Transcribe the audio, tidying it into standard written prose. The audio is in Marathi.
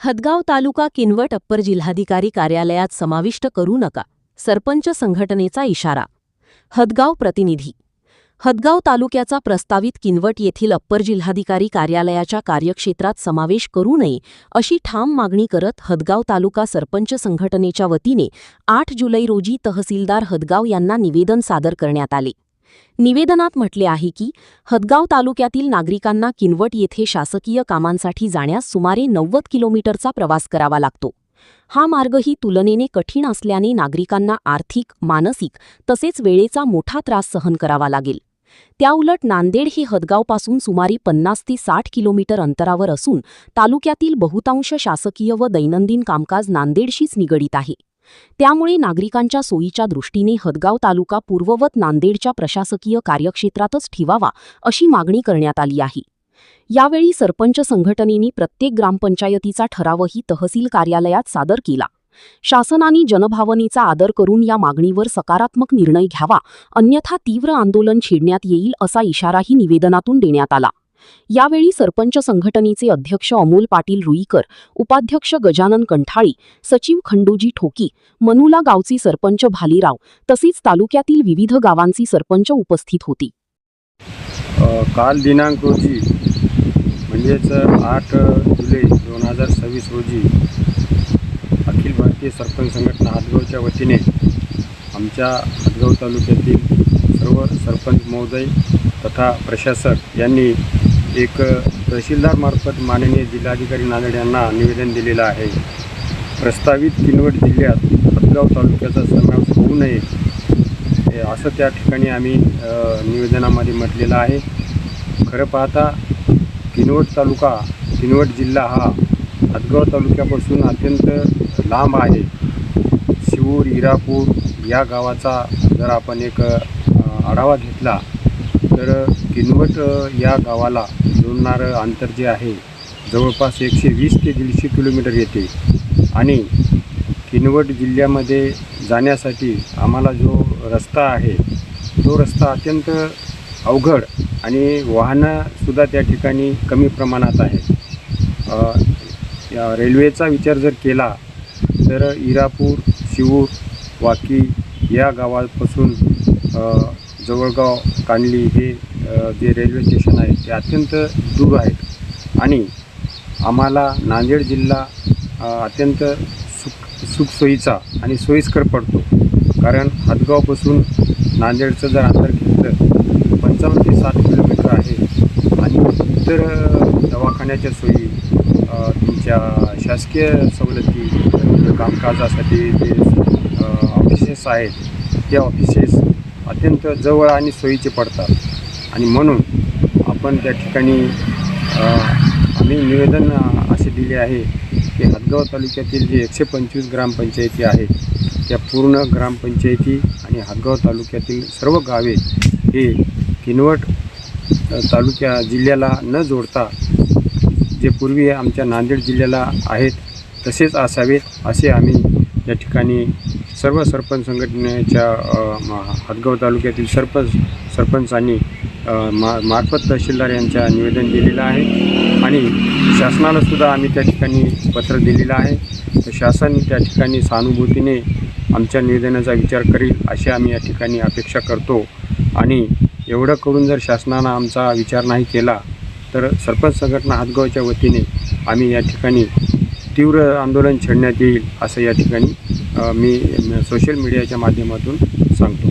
हदगाव तालुका किनवट अप्पर जिल्हाधिकारी कार्यालयात समाविष्ट करू नका, सरपंच संघटनेचा इशारा. हदगाव प्रतिनिधी. हदगाव तालुक्याचा प्रस्तावित किनवट येथील अप्पर जिल्हाधिकारी कार्यालयाच्या कार्यक्षेत्रात समावेश करू नये अशी ठाम मागणी करत हदगाव तालुका सरपंच संघटनेच्या वतीने 8 जुलै रोजी तहसीलदार हदगाव यांना निवेदन सादर करण्यात आले. निवेदनात म्हटले आहे की हदगाव तालुक्यातील नागरिकांना किनवट येथे शासकीय कामांसाठी जाण्यास सुमारे 90 किलोमीटरचा प्रवास करावा लागतो. हा मार्गही तुलनेने कठीण असल्याने नागरिकांना आर्थिक, मानसिक तसेच वेळेचा मोठा त्रास सहन करावा लागेल. त्याउलट नांदेड हे हदगावपासून सुमारे 50 ते 60 किलोमीटर अंतरावर असून तालुक्यातील बहुतांश शासकीय व दैनंदिन कामकाज नांदेडशीच निगडीत आहे. त्यामुळे नागरिकांच्या सोयीच्या दृष्टीने हदगाव तालुका पूर्ववत नांदेडच्या प्रशासकीय कार्यक्षेत्रातच ठेवावा अशी मागणी करण्यात आली आहे. यावेळी सरपंच संघटनेने प्रत्येक ग्रामपंचायतीचा ठरावही तहसील कार्यालयात सादर केला. शासनाने जनभावनेचा आदर करून या मागणीवर सकारात्मक निर्णय घ्यावा, अन्यथा तीव्र आंदोलन छेडण्यात येईल असा इशाराही निवेदनातून देण्यात आला. यावेळी सरपंच संघटनेचे अध्यक्ष अमोल पाटील रुईकर, उपाध्यक्ष गजानन कंठाळी, सचिव खंडोजी ठोकी, मनुला गावचे सरपंच भालेराव तसेच तालुक्यातील विविध गावांचे सरपंच उपस्थित होते. काल दिनांक रोजी म्हणजेच 8 जुलै 2026 रोजी अखिल भारतीय सरपंच संघटना हदगावच्या वतीने आमच्या हदगाव तालुक्यातील सर्व सरपंच महोदय तथा प्रशासक यांनी एक तहसीलदारमार्फत माननीय जिल्हाधिकारी नांदेड यांना निवेदन दिलेलं आहे. प्रस्तावित किनवट जिल्ह्यात हदगाव तालुक्याचा समावेश होऊ नये असं त्या ठिकाणी आम्ही निवेदनामध्ये म्हटलेलं आहे. खरं पाहता किनवट तालुका, किनवट जिल्हा हा हदगाव तालुक्यापासून अत्यंत लांब आहे. शिवूर, इरापूर या गावाचा जर आपण एक आढावा घेतला तर किनवट या गावाला जोडणारं अंतर जे आहे जवळपास 120 ते 150 किलोमीटर येते आणि किनवट जिल्ह्यामध्ये जाण्यासाठी आम्हाला जो रस्ता आहे तो रस्ता अत्यंत अवघड आणि वाहनंसुद्धा त्या ठिकाणी कमी प्रमाणात आहे. रेल्वेचा विचार जर केला तर इरापूर, शिवूर, वाकी या गावापासून जवळगाव, कांडली हे जे रेल्वे स्टेशन आहे ते अत्यंत दूर आहेत आणि आम्हाला नांदेड जिल्हा अत्यंत सुखसोयीचा आणि सोयीस्कर पडतो. कारण हदगावपासून नांदेडचं जर अंतर घेतलं 55 ते 60 किलोमीटर आहे आणि इतर दवाखान्याच्या सोयी, तुमच्या शासकीय सवलती, कामकाजासाठी जे ऑफिसेस आहेत त्या ऑफिसेस अत्यंत जवळ आणि सोयीचे पडतात आणि म्हणून आपण त्या ठिकाणी आम्ही निवेदन असे दिले आहे की हदगाव तालुक्यातील जे 125 ग्रामपंचायती आहेत त्या पूर्ण ग्रामपंचायती आणि हदगाव तालुक्यातील सर्व गावे हे किनवट तालुक्या जिल्ह्याला न जोडता जे पूर्वी आमच्या नांदेड जिल्ह्याला आहेत तसेच असावेत असे आम्ही या ठिकाणी सर्व सरपंच संघटनेच्या हदगाव तालुक्यातील सरपंचांनी मार्फत तहसीलदार यांच्या निवेदन दिलेलं आहे आणि शासनालासुद्धा आम्ही त्या ठिकाणी पत्र दिलेलं आहे. तर शासन त्या ठिकाणी सहानुभूतीने आमच्या निवेदनाचा विचार करेल अशी आम्ही या ठिकाणी अपेक्षा करतो आणि एवढं करून जर शासनानं आमचा विचार नाही केला तर सरपंच संघटना हदगावच्या वतीने आम्ही या ठिकाणी तीव्र आंदोलन छेडण्यात येईल असं या ठिकाणी मी सोशल मीडियाच्या माध्यमातून सांगतो.